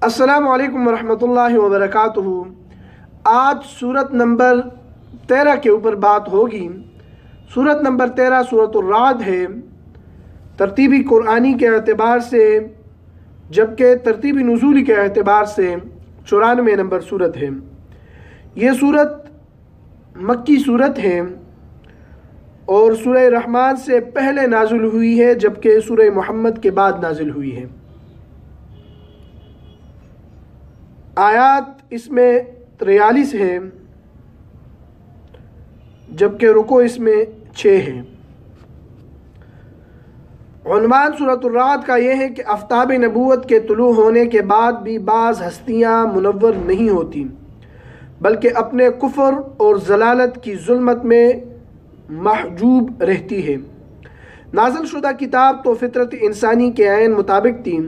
السلام علیکم ورحمۃ اللہ وبرکاتہ۔ آج سورت نمبر 13 کے اوپر بات ہوگی۔ سورت نمبر 13 سورت الرعد ہے، ترتیبی قرآنی کے اعتبار سے، جبکہ ترتیبی نزولی کے اعتبار سے 94 نمبر سورت ہے۔ یہ سورت مکی سورت ہے اور سورہ رحمان سے پہلے نازل ہوئی ہے، جبکہ سورہ محمد کے بعد نازل ہوئی ہے۔ آیات اس میں 43 ہے، جبکہ رکوع اس میں 6 ہے۔ عنوان سورۃ الرعد کا یہ ہے کہ آفتاب نبوت کے طلوع ہونے کے بعد بھی بعض ہستیاں منور نہیں ہوتی، بلکہ اپنے کفر اور ضلالت کی ظلمت میں محجوب رہتی ہے۔ نازل شدہ کتاب تو فطرت انسانی کے عین مطابق تھی،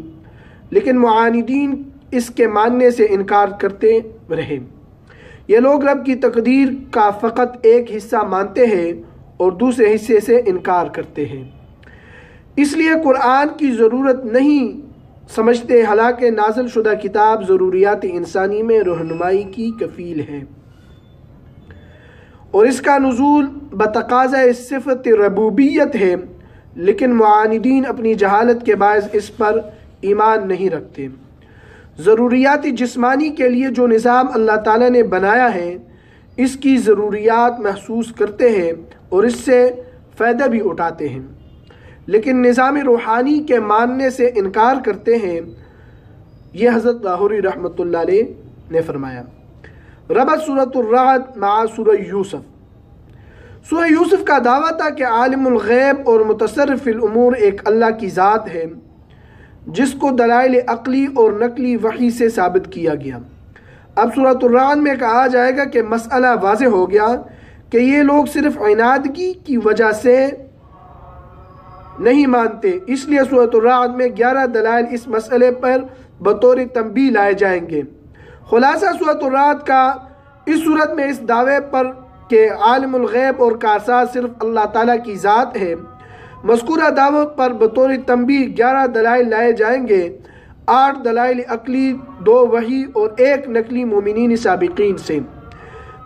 لیکن معاندین اس کے ماننے سے انکار کرتے رہے۔ یہ لوگ رب کی تقدیر کا فقط ایک حصہ مانتے ہیں اور دوسرے حصے سے انکار کرتے ہیں، اس لیے قرآن کی ضرورت نہیں سمجھتے، حالانکہ نازل شدہ کتاب ضروریات انسانی میں رہنمائی کی کفیل ہے اور اس کا نزول بتقاضۂ صفت ربوبیت ہے، لیکن معاندین اپنی جہالت کے باعث اس پر ایمان نہیں رکھتے۔ ضروریات جسمانی کے لیے جو نظام اللہ تعالیٰ نے بنایا ہے، اس کی ضروریات محسوس کرتے ہیں اور اس سے فائدہ بھی اٹھاتے ہیں، لیکن نظام روحانی کے ماننے سے انکار کرتے ہیں۔ یہ حضرت لاہوری رحمۃ اللہ علیہ نے فرمایا۔ ربط سورۃ الرعد مع سورہ یوسف۔ سورہ یوسف کا دعویٰ تھا کہ عالم الغیب اور متصرف فی الامور ایک اللہ کی ذات ہے، جس کو دلائل عقلی اور نقلی وحی سے ثابت کیا گیا۔ اب سورۃ الرعد میں کہا جائے گا کہ مسئلہ واضح ہو گیا کہ یہ لوگ صرف عنادگی کی وجہ سے نہیں مانتے، اس لیے سورۃ الرعد میں 11 دلائل اس مسئلے پر بطور تنبیہ لائے جائیں گے۔ خلاصہ سورۃ الرعد کا اس صورت میں اس دعوے پر کہ عالم الغیب اور کارساز صرف اللہ تعالیٰ کی ذات ہے، مذکورہ دعوت پر بطور تنبیہ 11 دلائل لائے جائیں گے، 8 دلائل عقلی، 2 وحی اور 1 نقلی مومنین سابقین سے۔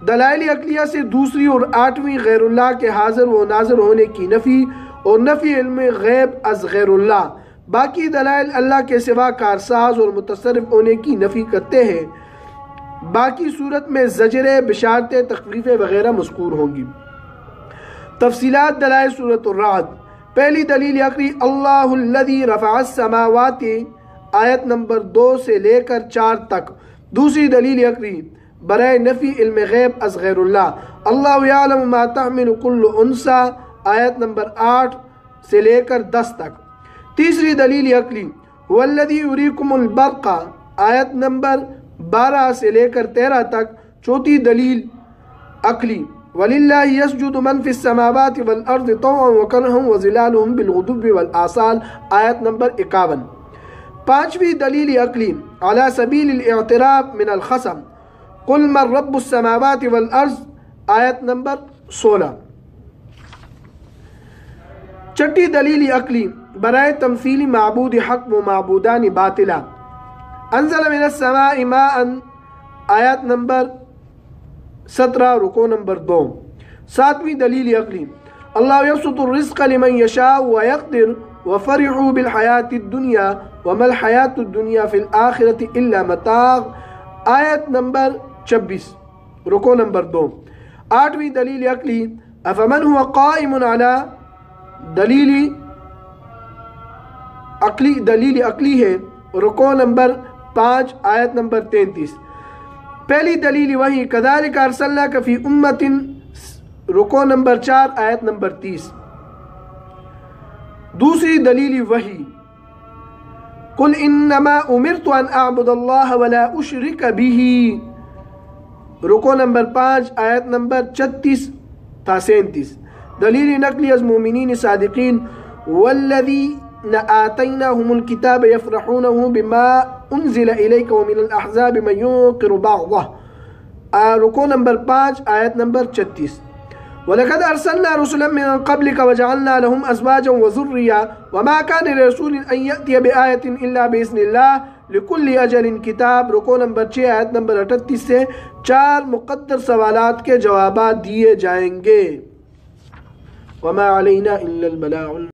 دلائل عقلیہ سے دوسری اور 8ویں غیر اللہ کے حاضر و ناظر ہونے کی نفی اور نفی علم غیب از غیر اللہ۔ باقی دلائل اللہ کے سوا کارساز اور متصرف ہونے کی نفی کرتے ہیں۔ باقی صورت میں زجریں، بشارتیں، تخویفیں وغیرہ مذکور ہوں گی۔ تفصیلات دلائل سورۃ الرعد۔ پہلی دلیل عقلی اللہ الذی رفع السماوات، آیت نمبر 2 سے لے کر 4 تک۔ دوسری دلیل عقلی برائے نفی علم غیب از غیر اللہ، اللہ یعلم ما تحمل کل انثی، آیت نمبر 8 سے لے کر 10 تک۔ تیسری دلیل عقلی والذی یریکم البرق، آیت نمبر 12 سے لے کر 13 تک۔ چوتھی دلیل عقلی وَلِلَّهِ يَسْجُدُ مَنْ فِي السَّمَاوَاتِ وَالْأَرْضِ طَوْعًا وَكَرْهًا وَظِلَالُهُمْ بِالْغُدُوِّ وَالْآصَالِ، آیت نمبر 51۔ پانچویں دلیل عقلی علی سبیل الاعتراف من الخصم قُلْ مَنْ رَبُّ السَّمَاوَاتِ وَالْأَرْضِ، آیت نمبر 16۔ چھٹی دلیل عقلی برائے تمثیل معبود حق و معبودان باطلہ، انزل من السماء ماء، آیت نمبر 17، رکوع نمبر 2۔ ساتویں دلیل عقلی اللہ یبسط الرزق لمن یشاء ویقدر وفرحوا بالحیاة الدنیا وما الحیاة الدنیا فی الآخرة الا متاع، آیت نمبر 26، رکوع نمبر 2۔ آٹھویں دلیل عقلی افمن هو قائم علی، دلیل عقلی ہے، رکوع نمبر 5، آیت نمبر 33۔ پہلی دلیل وحی کذالک ارسلناک فی امۃ، رکوع نمبر 4، آیت نمبر 30۔ دوسری دلیل وحی قل انما امرت ان اعبد اللہ ولا اشرک بہ، رکوع نمبر 5، آیت نمبر 36 تا 37۔ دلیل نقلی از مومنین صادقین والذین آتیناہم الکتاب یفرحونہ بما انزل الیک ومن الاحزاب من ینکر بعضہ، رکوع نمبر 5، آیت نمبر 36۔ وَلَقَدْ أَرْسَلْنَا رُسُلًا مِّن قَبْلِكَ وَجَعَلْنَا لَهُمْ أَزْوَاجًا وَذُرِّيَّةً وَمَا كَانَ لِرَسُولٍ أَن يَأْتِيَ بِآيَةٍ إِلَّا بِإِذْنِ اللَّهِ، لکل اجل کتاب، رکو نمبر 6 آیت نمبر 38 سے 4 مقدر سوالات کے جوابات دیے جائیں گے۔ وما علینا الا البلاغ۔